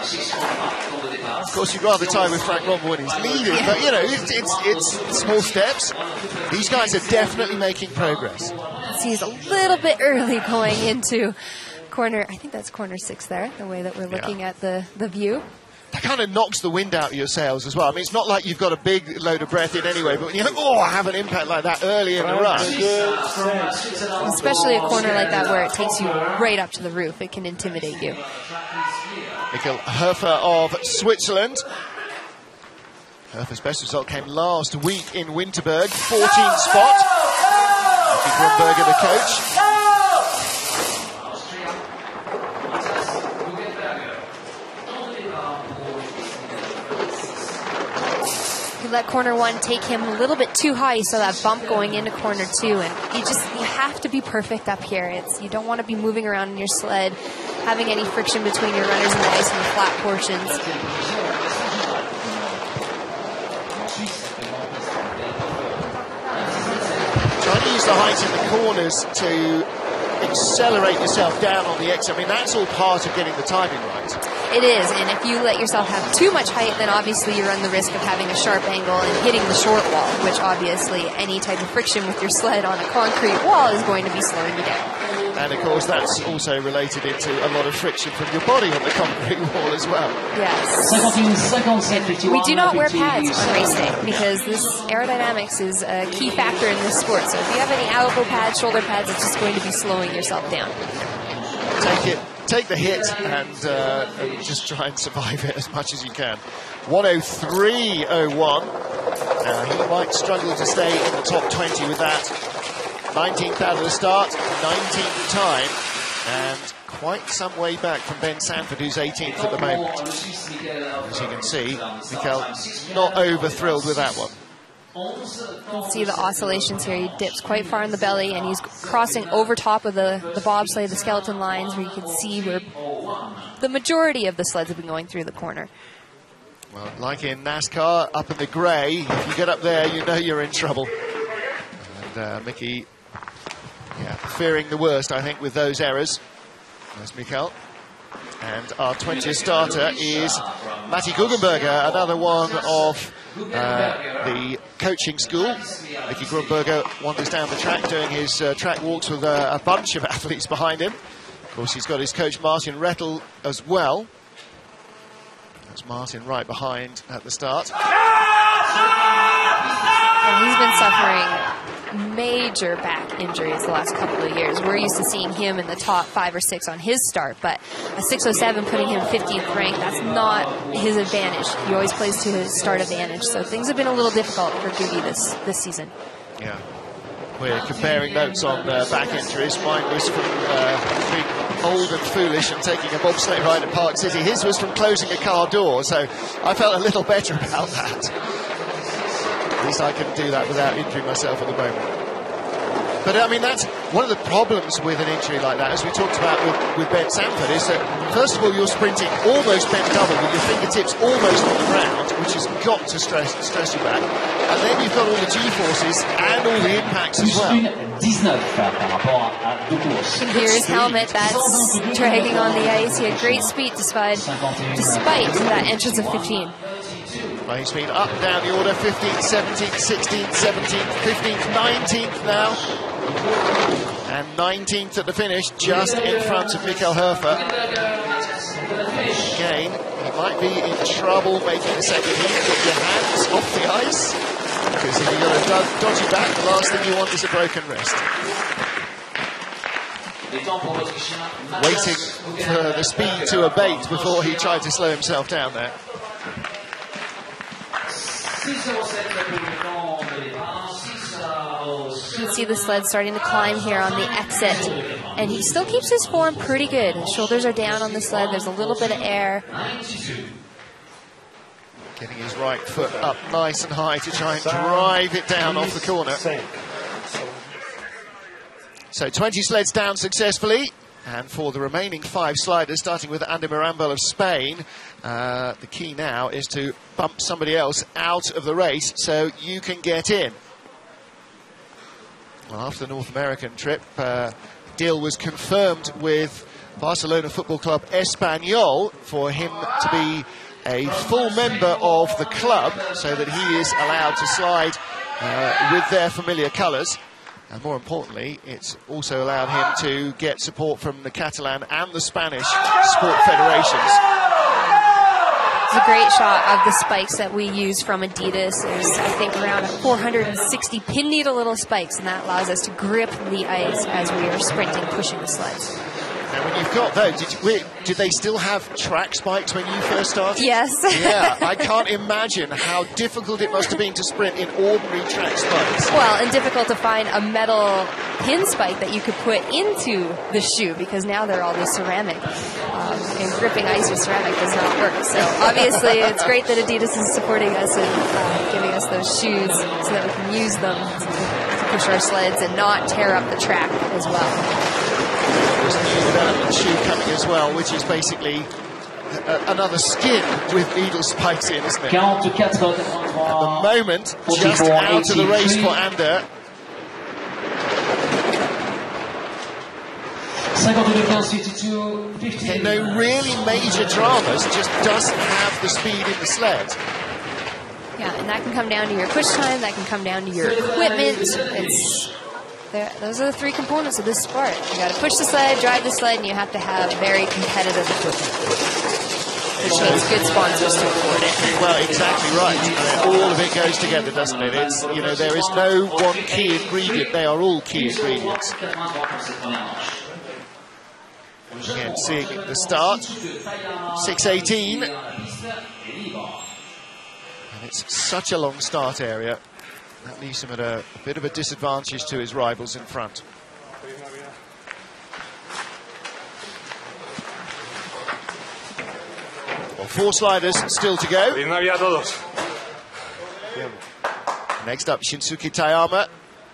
Of course, you'd rather tie with Frank Rommel when he's leading, but it's small steps. These guys are definitely making progress. He's a little bit early going into corner. I think that's corner 6 there. The way that we're looking at the view. That kind of knocks the wind out of your sails as well. I mean, it's not like you've got a big load of breath in anyway, but when you have an impact like that early in the run. Especially a corner like that where it takes you right up to the roof, it can intimidate you. Mikkel Hofer of Switzerland. Hofer's best result came last week in Winterberg, 14th spot. Mickey Grunberger, the coach. Let corner 1 take him a little bit too high. You saw that bump going into corner 2, and you have to be perfect up here. You don't want to be moving around in your sled, having any friction between your runners and the ice and the flat portions. Trying to use the height in the corners to accelerate yourself down on the exit. I mean, that's all part of getting the timing right. It is, and if you let yourself have too much height, then obviously you run the risk of having a sharp angle and hitting the short wall, which obviously any type of friction with your sled on a concrete wall is going to be slowing you down. And of course, that's also related into a lot of friction from your body on the concrete wall as well. Yes. We do not wear pads on race day because this aerodynamics is a key factor in this sport. So if you have any elbow pads, shoulder pads, it's just going to be slowing yourself down. Take the hit and just try and survive it as much as you can. 1:03.01. He might struggle to stay in the top 20 with that. 19th out of the start, 19th time, and quite some way back from Ben Sanford, who's 18th at the moment. As you can see, Mikkel not over thrilled with that one. You can see the oscillations here. He dips quite far in the belly, and he's crossing over top of the bobsleigh, the skeleton lines, where you can see where the majority of the sleds have been going through the corner. Well, like in NASCAR, up in the grey, if you get up there, you know you're in trouble. And Mickey, fearing the worst, I think, with those errors. There's Mikkel. And our 20th starter is Matti Guggenberger, another one of the coaching school. Mickey Guggenberger wanders down the track doing his track walks with a bunch of athletes behind him. Of course, he's got his coach Martin Rettel as well. That's Martin right behind at the start. And he's been suffering major back injuries the last couple of years. We're used to seeing him in the top 5 or 6 on his start, but a 6:07 putting him 15th ranked, that's not his advantage. He always plays to his start advantage, so things have been a little difficult for Gugi this season. Yeah. We're comparing notes on back injuries. Mine was from being old and foolish and taking a bobsleigh ride at Park City. His was from closing a car door, so I felt a little better about that. At least I can do that without injuring myself at the moment. But I mean, that's one of the problems with an injury like that, as we talked about with Ben Sanford, is that first of all you're sprinting almost bent double with your fingertips almost on the ground, which has got to stress your back, and then you've got all the G-forces and all the impacts as well. And here's his helmet, that's dragging on the ice. He had great speed despite that entrance of 15. Playing speed up down the order, 15th, 17th, 16th, 17th, 15th, 19th now. And 19th at the finish, just in front of Mikkel Herfer. Again, he might be in trouble making the second heat. Get your hands off the ice, because if you've got a dodgy back, the last thing you want is a broken wrist. Waiting for the speed to abate before he tried to slow himself down there. You can see the sled starting to climb here on the exit, and he still keeps his form pretty good. His shoulders are down on the sled, there's a little bit of air. Getting his right foot up nice and high to try and drive it down off the corner. So 20 sleds down successfully. And for the remaining 5 sliders, starting with Ander Mirambel of Spain, the key now is to bump somebody else out of the race so you can get in. Well, after the North American trip, deal was confirmed with Barcelona Football Club Espanyol for him to be a full member of the club so that he is allowed to slide with their familiar colours. And more importantly, it's also allowed him to get support from the Catalan and the Spanish sport federations. It's a great shot of the spikes that we use from Adidas. There's, I think, around 460 pin needle little spikes, and that allows us to grip the ice as we are sprinting, pushing the sleds. Now, when you've got those, did they still have track spikes when you first started? Yes. Yeah, I can't imagine how difficult it must have been to sprint in ordinary track spikes. Well, and difficult to find a metal pin spike that you could put into the shoe, because now they're all this ceramic. And gripping ice with ceramic does not work. So obviously it's great that Adidas is supporting us and giving us those shoes so that we can use them to push our sleds and not tear up the track as well. There's a new development shoe coming as well, which is basically another skin with needle spikes in, isn't it? At the moment, just out of the race for Ander. Okay, no really major dramas, just doesn't have the speed in the sled. Yeah, and that can come down to your push time, that can come down to your equipment. Those are the 3 components of this sport. You got to push the sled, drive the sled, and you have to have very competitive equipment, which needs good sponsors to afford it. Well, exactly right. All of it goes together, doesn't it? It's, you know, there is no one key ingredient. They are all key ingredients. Again, seeing the start, 6:18. And it's such a long start area. That leaves him at a bit of a disadvantage to his rivals in front. Well, 4 sliders still to go. Next up, Shinsuke Taeyama.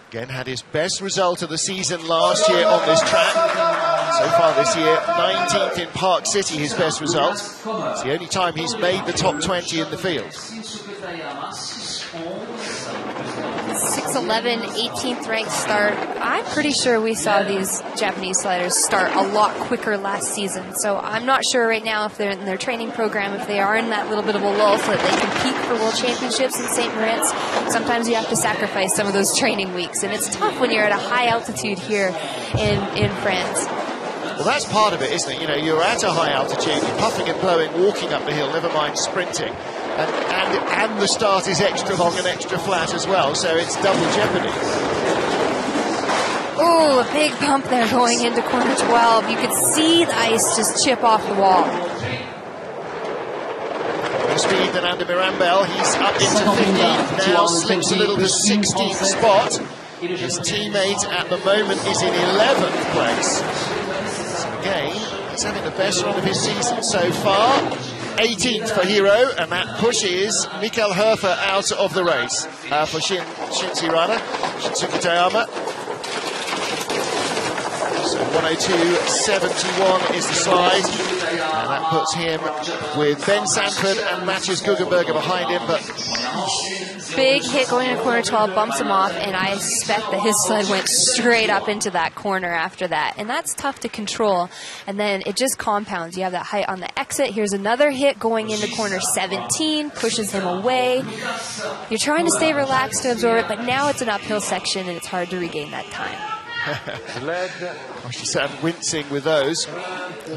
Again, had his best result of the season last year on this track. So far this year, 19th in Park City, his best result. It's the only time he's made the top 20 in the field. 6'11", 18th ranked start. I'm pretty sure we saw these Japanese sliders start a lot quicker last season. So I'm not sure right now if they're in their training program, if they are in that little bit of a lull so that they can peak for World Championships in St. Moritz. Sometimes you have to sacrifice some of those training weeks, and it's tough when you're at a high altitude here in France. Well, that's part of it, isn't it? You know, you're at a high altitude, you're puffing and blowing, walking up the hill, never mind sprinting. And the start is extra long and extra flat as well, so it's double jeopardy. Oh, a big bump there going into corner 12. You could see the ice just chip off the wall. More speed than Ander Mirambel. He's up into 15th now, slips a little to 16th spot. His teammate at the moment is in 11th place. So again, he's having the best run of his season so far. 18th for Hiro, and that pushes Mikael Herfer out of the race for Shinsuke Taeyama. So 102.71 is the slide, and that puts him with Ben Sanford and Matthias Guggenberger behind him, but big hit going into corner 12, bumps him off, and I suspect that his sled went straight up into that corner after that. And that's tough to control. And then it just compounds. You have that height on the exit. Here's another hit going into corner 17, pushes him away. You're trying to stay relaxed to absorb it, but now it's an uphill section, and it's hard to regain that time. Gosh, you sound wincing with those.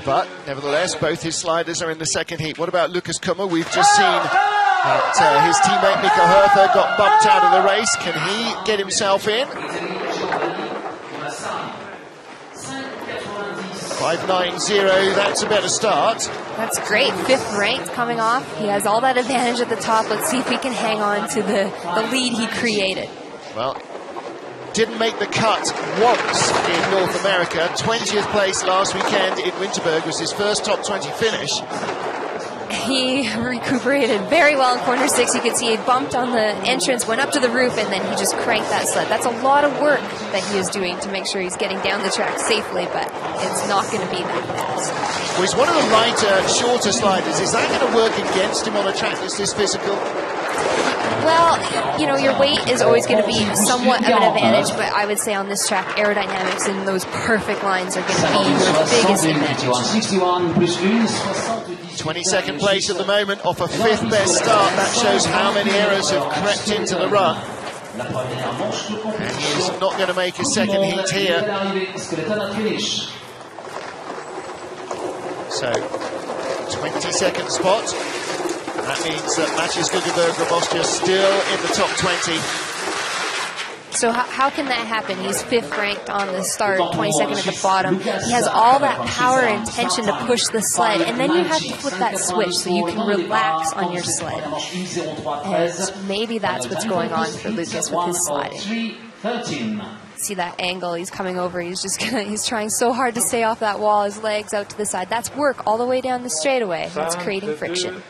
But nevertheless, both his sliders are in the second heat. What about Lucas Kummer? We've just seen that his teammate Mikael Herfer got bumped out of the race. Can he get himself in? 5.90, that's a better start. That's great. 5th ranked coming off. He has all that advantage at the top. Let's see if he can hang on to the lead he created. Well, didn't make the cut once in North America. 20th place last weekend in Winterberg was his first top 20 finish. He recuperated very well in corner 6. You could see he bumped on the entrance, went up to the roof, and then he just cranked that sled. That's a lot of work that he is doing to make sure he's getting down the track safely, but it's not going to be that fast. Well, he's one of the lighter, shorter sliders. Is that going to work against him on a track that's this physical? Well, you know, your weight is always going to be somewhat of an advantage, but I would say on this track, aerodynamics and those perfect lines are going to be your biggest advantage. 22nd place at the moment off a 5th best start. That shows how many errors have crept into the run. And he's not going to make a second heat here. So, 22nd spot. That means that Matthias Guggenberg from Austria still in the top 20. So how can that happen? He's 5th ranked on the start, 22nd at the bottom. He has all that power and tension to push the sled, and then you have to flip that switch so you can relax on your sled. And maybe that's what's going on for Lucas with his sliding. See that angle? He's coming over. He's trying so hard to stay off that wall. His legs out to the side. That's work all the way down the straightaway. That's creating friction.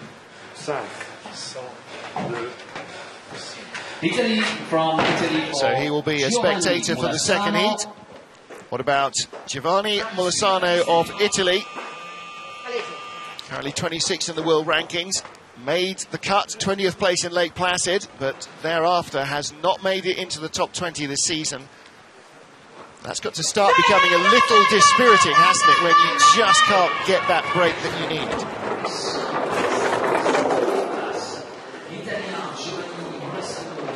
So he will be a spectator for the second heat. What about Giovanni Molisano of Italy? Currently 26th in the world rankings. Made the cut, 20th place in Lake Placid, but thereafter has not made it into the top 20 this season. That's got to start becoming a little dispiriting, hasn't it, when you just can't get that break that you need.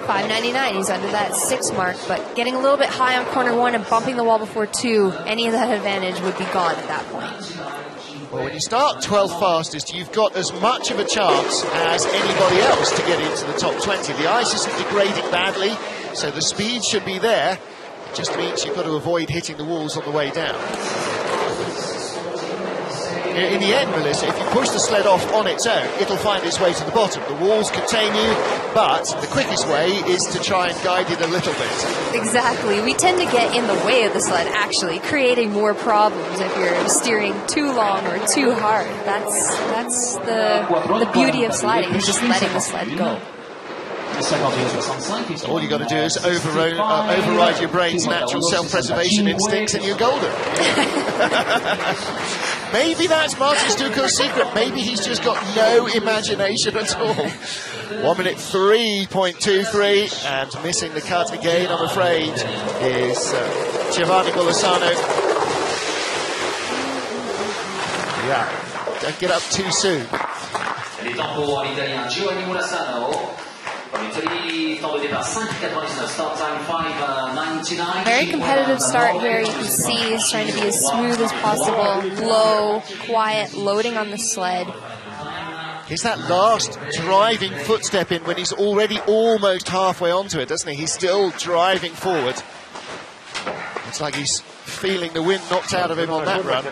$5.99. He's under that 6 mark, but getting a little bit high on corner 1 and bumping the wall before 2, any of that advantage would be gone at that point. Well, when you start 12th fastest, you've got as much of a chance as anybody else to get into the top 20. The ice isn't degrading badly, so the speed should be there. It just means you've got to avoid hitting the walls on the way down. In the end, Melissa, if you push the sled off on its own, it'll find its way to the bottom. The walls contain you, but the quickest way is to try and guide it a little bit. Exactly. We tend to get in the way of the sled, actually, creating more problems if you're steering too long or too hard. That's the beauty of sliding, is just letting the sled go. All you got to do is override your brain's natural self-preservation instincts and you're golden. Maybe that's Martin Stuko's secret. Maybe he's just got no imagination at all. 1 minute 3.23, and missing the cut again, I'm afraid, is Giovanni Molisano. Yeah, don't get up too soon. Very competitive start here. You can see he's trying to be as smooth as possible, low, quiet, loading on the sled. It's that last driving footstep in when he's already almost halfway onto it, doesn't he? He's still driving forward. It's like he's feeling the wind knocked out of him on that run.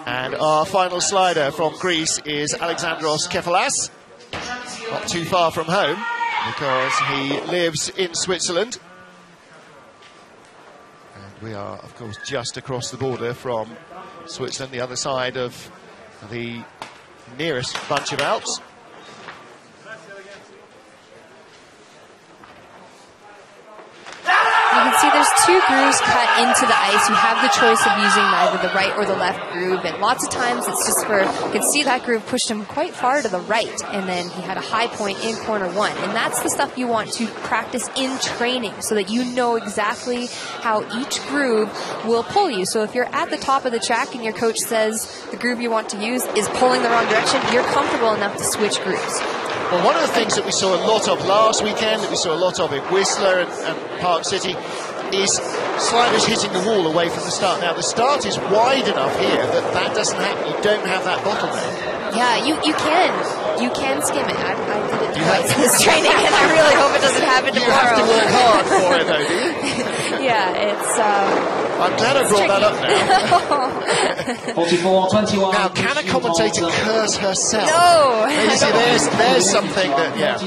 And our final slider from Greece is Alexandros Kefalas. Not too far from home, because he lives in Switzerland. And we are, of course, just across the border from Switzerland, the other side of the nearest bunch of Alps. You can see there's two grooves cut into the ice. You have the choice of using either the right or the left groove, and lots of times it's just for, you can see that groove pushed him quite far to the right, and then he had a high point in corner one, and that's the stuff you want to practice in training so that you know exactly how each groove will pull you. So if you're at the top of the track and your coach says the groove you want to use is pulling the wrong direction, you're comfortable enough to switch grooves. Well, one of the things that we saw a lot of last weekend, that we saw a lot of in Whistler and Park City, is sliders hitting the wall away from the start. Now, the start is wide enough here that doesn't happen. You don't have that bottleneck. Yeah, you can skim it. I did it twice in this training, and I really hope it doesn't happen tomorrow. You have to work hard for it, though, do you? Yeah, it's... I'm glad I brought that up now. 44-21. Now, can a commentator curse herself? No! Maybe see, there's something that, yeah.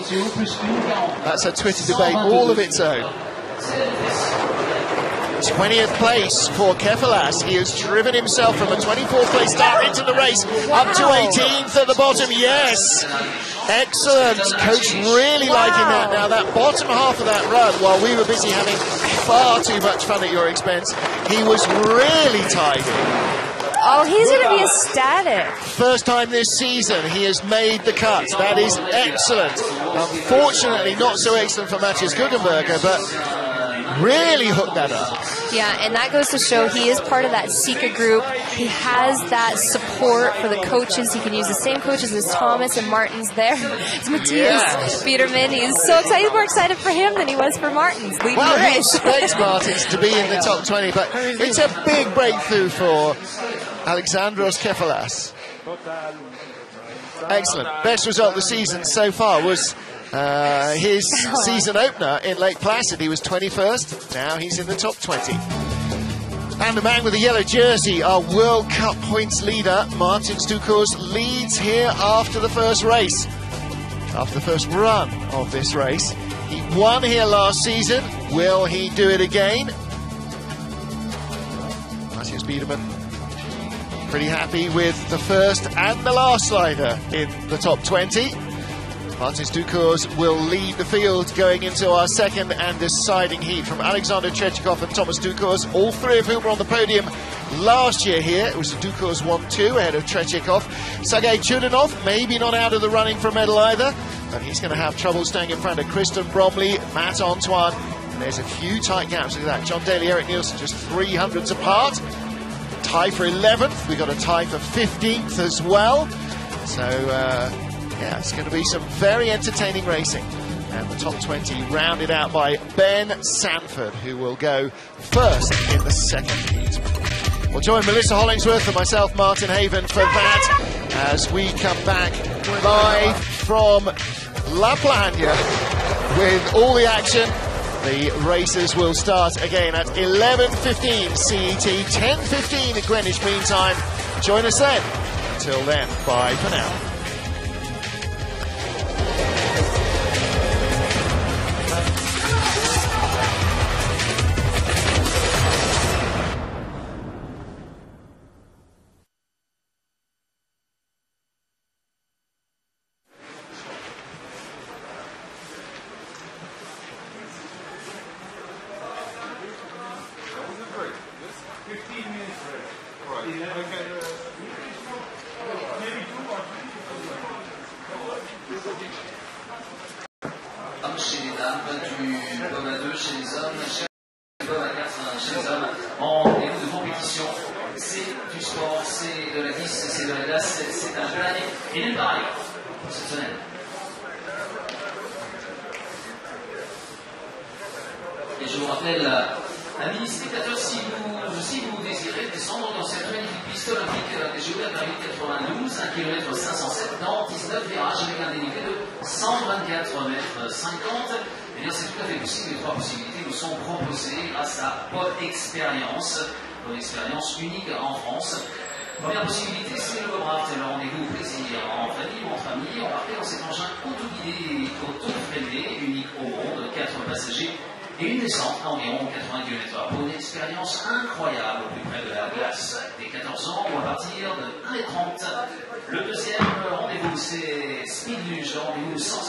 That's a Twitter debate all of its own. 20th place for Kefalas. He has driven himself from a 24th place start into the race, up to 18th at the bottom. Yes! Excellent. Coach really liking that. Now, that bottom half of that run, while we were busy having far too much fun at your expense, he was really tidy. Oh, he's going to be ecstatic. First time this season he has made the cut. That is excellent. Unfortunately, not so excellent for Matthias Guggenberger, but really hooked that up. Yeah, and that goes to show he is part of that Sika group. He has that support for the coaches. He can use the same coaches as Thomas and Martins there. It's Matthias Biedermann. He's so excited. He's more excited for him than he was for Martins. Well, he expects Martins to be in the top 20, but it's a big breakthrough for Alexandros Kefalas. Excellent. Best result of the season so far was his season opener in Lake Placid. He was 21st. Now he's in the top 20. And the man with the yellow jersey, our World Cup points leader, Martin Stukos, leads here after the first race. After the first run of this race. He won here last season. Will he do it again? Matthias Biedermann pretty happy with the first and the last slider in the top 20. Martin Stukos will lead the field going into our second and deciding heat from Alexander Trechikov and Thomas Stukos, all three of whom were on the podium last year here. It was Stukos 1-2 ahead of Trechikov. Sergei Chudanov, maybe not out of the running for a medal either, but he's going to have trouble staying in front of Kristen Bromley, Matt Antoine, and there's a few tight gaps. Look at that. John Daly, Eric Nielsen, just 300s apart. Tie for 11th. We got a tie for 15th as well. So, yeah, it's going to be some very entertaining racing. And the top 20 rounded out by Ben Sanford, who will go first in the second heat. We'll join Melissa Hollingsworth and myself, Martin Haven, for that as we come back live from La Plagne with all the action. The races will start again at 11:15 CET, 10:15 at Greenwich Mean Time. Join us then. Until then, bye for now. La carte chez les hommes en début de compétition. C'est du sport, c'est de la glisse, c'est de la glace, c'est un Plagne et nulle part ailleurs pour cette semaine. Et je vous rappelle, amis spectateurs, si vous désirez descendre dans cette magnifique piste olympique des Jeux de Paris 92, 1 km 507 dans 19 virages avec un dénivelé de 124 mètres 50, eh bien c'est tout à fait possible. Les trois possibilités nous sont proposées grâce à Pôle Expérience, unique en France. Première possibilité, c'est le Bobrart, le rendez-vous au plaisir en famille ou entre amis, embarqué dans cet engin auto-guidé, auto-freiné, unique au monde, 4 passagers et une descente à environ 80 km/h pour une expérience incroyable au plus près de la glace. Dès 14 ans ou à partir de 1,30 m. Le deuxième rendez-vous, c'est Speed Luge, rendez-vous sans